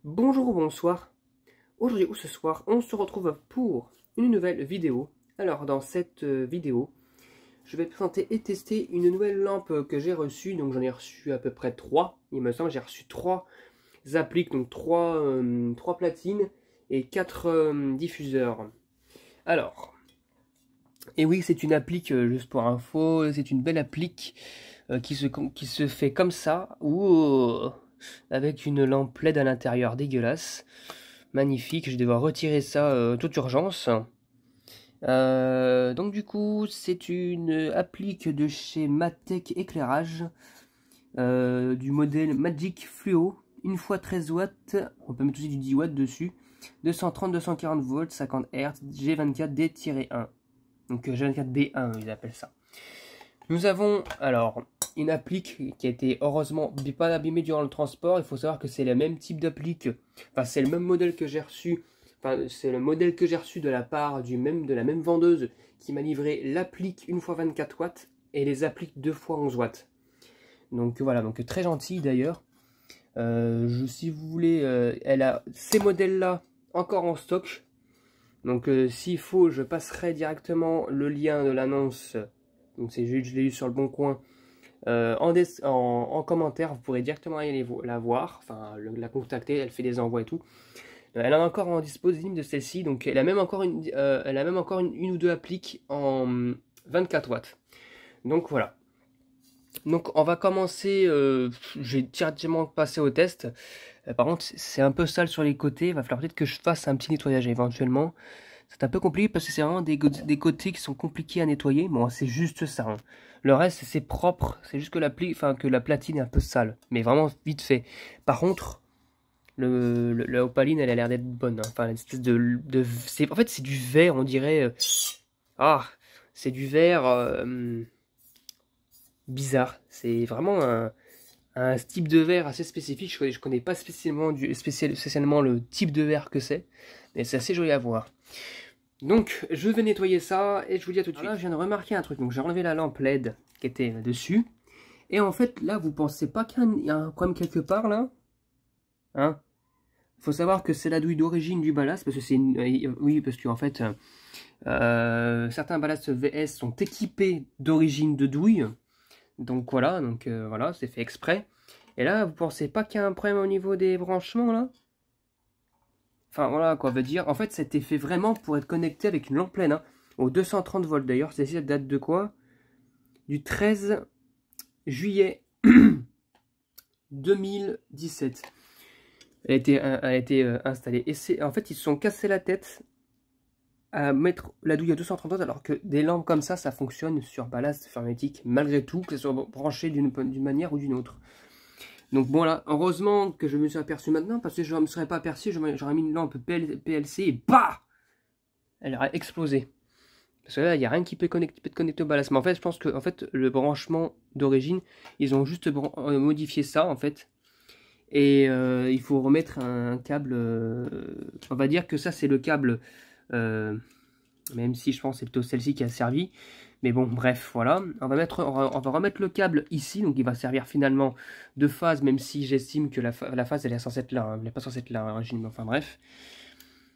Bonjour ou bonsoir, aujourd'hui ou ce soir, on se retrouve pour une nouvelle vidéo. Alors dans cette vidéo, je vais présenter et tester une nouvelle lampe que j'ai reçue. Donc j'en ai reçu à peu près 3, il me semble. J'ai reçu 3 appliques, donc 3 platines et 4 diffuseurs. Alors, et oui, c'est une applique, juste pour info, c'est une belle applique qui se fait comme ça, ou avec une lampe LED à l'intérieur dégueulasse. Magnifique, je vais devoir retirer ça toute urgence. Donc du coup, c'est une applique de chez Matech Éclairage, du modèle Magic Fluo, 1x13 watts, on peut mettre aussi du 10 watts dessus, 230-240 volts, 50 Hz, G24D-1. Donc G24B1, ils appellent ça. Nous avons alors une applique qui a été heureusement pas abîmée durant le transport. Il faut savoir que c'est le même type d'applique, enfin c'est le même modèle que j'ai reçu, enfin c'est le modèle que j'ai reçu de la part de la même vendeuse qui m'a livré l'applique 1x24 watts et les appliques 2x11 watts. Donc voilà, donc très gentil d'ailleurs. Si vous voulez, elle a ces modèles là encore en stock. Donc s'il faut, je passerai directement le lien de l'annonce. Donc je l'ai eu sur le bon coin. En commentaire, vous pourrez directement aller la voir, enfin la contacter, elle fait des envois et tout. Elle en a encore en disponible de celle-ci, donc elle a même encore une ou deux appliques en 24 watts. Donc voilà. Donc on va commencer, je vais directement passer au test. Par contre c'est un peu sale sur les côtés, il va falloir peut-être que je fasse un petit nettoyage éventuellement. C'est un peu compliqué parce que c'est vraiment des côtés qui sont compliqués à nettoyer. Bon, c'est juste ça. Hein. Le reste, c'est propre. C'est juste que que la platine est un peu sale. Mais vraiment vite fait. Par contre, la opaline, elle a l'air d'être bonne. Hein. Enfin, une espèce en fait, c'est du verre, on dirait. C'est du verre bizarre. C'est vraiment un type de verre assez spécifique. Je connais pas spécialement le type de verre que c'est. Mais c'est assez joli à voir. Donc, je vais nettoyer ça et je vous dis à tout de suite. Là, je viens de remarquer un truc. Donc, j'ai enlevé la lampe LED qui était dessus. Et en fait, là, vous pensez pas qu'il y a un problème quelque part, là? Hein? Il faut savoir que c'est la douille d'origine du ballast. Parce que c'est oui, parce qu'en fait, certains ballasts VS sont équipés d'origine de douille. Donc, voilà. Donc, voilà, c'est fait exprès. Et là, vous pensez pas qu'il y a un problème au niveau des branchements, là? Enfin voilà quoi, veut dire, en fait c'était fait vraiment pour être connecté avec une lampe pleine, hein, aux 230 volts. D'ailleurs, celle-ci elle date de quoi? Du 13 juillet 2017. Elle a été installée. Et en fait, ils se sont cassés la tête à mettre la douille à 230 volts alors que des lampes comme ça fonctionne sur ballast hermétique malgré tout, que ce soit branché d'une manière ou d'une autre. Donc bon là, heureusement que je me suis aperçu maintenant, parce que je ne me serais pas aperçu, j'aurais mis une lampe PLC et bah, elle aurait explosé. Parce que là, il n'y a rien qui peut connecter au ballast. Mais en fait, je pense que le branchement d'origine, ils ont juste modifié ça en fait. Et il faut remettre un câble, on va dire que ça c'est le câble, même si je pense que c'est plutôt celle-ci qui a servi. Mais bon, bref, voilà. On va remettre le câble ici, donc il va servir finalement de phase, même si j'estime que la phase, elle est censée être là. Hein. Elle n'est pas censée être là, hein, enfin bref.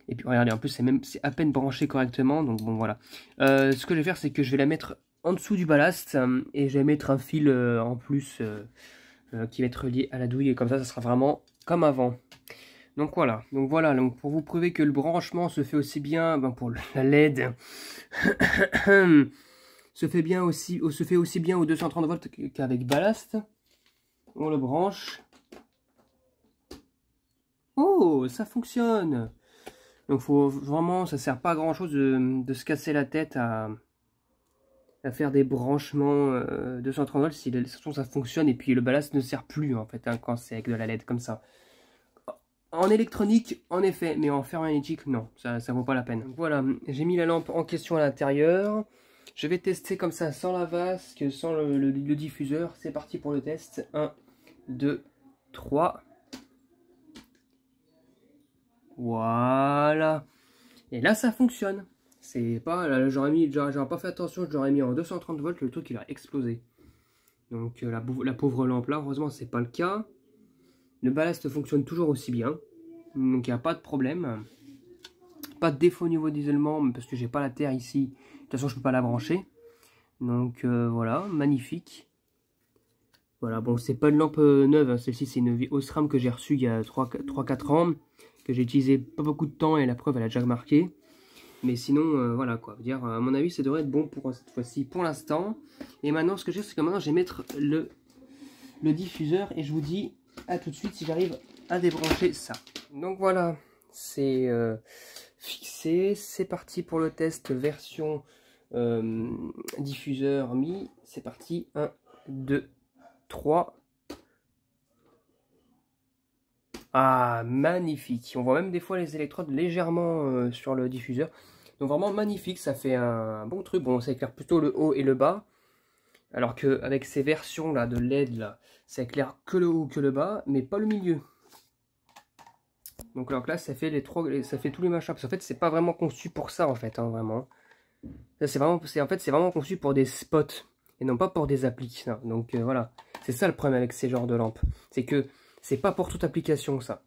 Et puis regardez, en plus, c'est à peine branché correctement, donc bon, voilà. Ce que je vais faire, c'est que je vais la mettre en dessous du ballast, et je vais mettre un fil en plus qui va être relié à la douille, et comme ça sera vraiment comme avant. Donc voilà, donc pour vous prouver que le branchement se fait aussi bien, pour la LED, se fait aussi bien aux 230 volts qu'avec ballast. On le branche. Oh, ça fonctionne. Donc faut vraiment, ça sert pas à grand chose de se casser la tête à faire des branchements 230 volts si de toute façon ça fonctionne, et puis le ballast ne sert plus en fait, hein, quand c'est avec de la LED comme ça. En électronique, en effet, mais en fer magnétique, non, ça vaut pas la peine. Voilà, j'ai mis la lampe en question à l'intérieur. Je vais tester comme ça, sans la vasque, sans le diffuseur. C'est parti pour le test. 1, 2, 3. Voilà. Et là, ça fonctionne. C'est pas, j'aurais pas fait attention, j'aurais mis en 230 volts, le truc il a explosé. Donc la pauvre lampe là, heureusement c'est pas le cas. Le ballast fonctionne toujours aussi bien. Donc il n'y a pas de problème. Pas de défaut au niveau d'isolement, parce que j'ai pas la terre ici. De toute façon, je peux pas la brancher. Donc voilà, magnifique. Voilà, bon, c'est pas une lampe neuve, hein. Celle-ci, c'est une Osram que j'ai reçue il y a 3-4 ans, que j'ai utilisé pas beaucoup de temps, et la preuve, elle a déjà marqué. Mais sinon, voilà quoi. Dire, à mon avis, ça devrait être bon pour cette fois-ci, pour l'instant. Et maintenant, ce que je vais, c'est que maintenant, je vais mettre le diffuseur, et je vous dis à tout de suite si j'arrive à débrancher ça. Donc voilà, c'est fixé. C'est parti pour le test version diffuseur Mi. C'est parti. 1, 2, 3. Ah, magnifique. On voit même des fois les électrodes légèrement sur le diffuseur. Donc vraiment magnifique, ça fait un bon truc. Bon, ça éclaire plutôt le haut et le bas. Alors qu'avec ces versions là de LED, là, ça éclaire que le haut, que le bas, mais pas le milieu. Donc alors que là, ça fait ça fait tous les machins. Parce qu'en fait, c'est pas vraiment conçu pour ça, en fait, hein, vraiment. C'est vraiment conçu pour des spots et non pas pour des applis. Hein. Donc voilà, c'est ça le problème avec ces genres de lampes. C'est que c'est pas pour toute application ça.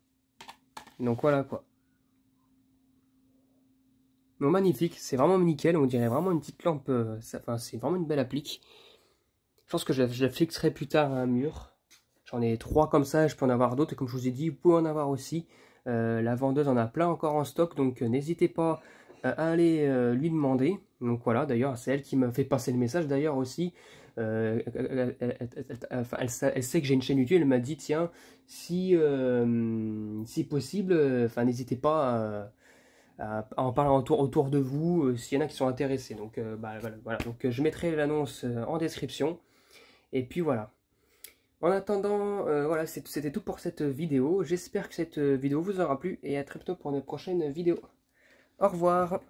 Donc voilà quoi. Non, magnifique, c'est vraiment nickel, on dirait vraiment une petite lampe. Enfin, c'est vraiment une belle applique. Je pense que je la fixerai plus tard à un mur. J'en ai 3 comme ça, je peux en avoir d'autres. Et comme je vous ai dit, vous pouvez en avoir aussi. La vendeuse en a plein encore en stock, donc n'hésitez pas à aller lui demander. Donc voilà, d'ailleurs, c'est elle qui m'a fait passer le message d'ailleurs aussi. Elle sait que j'ai une chaîne YouTube, elle m'a dit tiens, si possible, n'hésitez pas à en parler autour de vous, s'il y en a qui sont intéressés. Donc voilà. Donc je mettrai l'annonce en description. Et puis voilà. En attendant, voilà, c'était tout pour cette vidéo. J'espère que cette vidéo vous aura plu et à très bientôt pour une prochaine vidéo. Au revoir.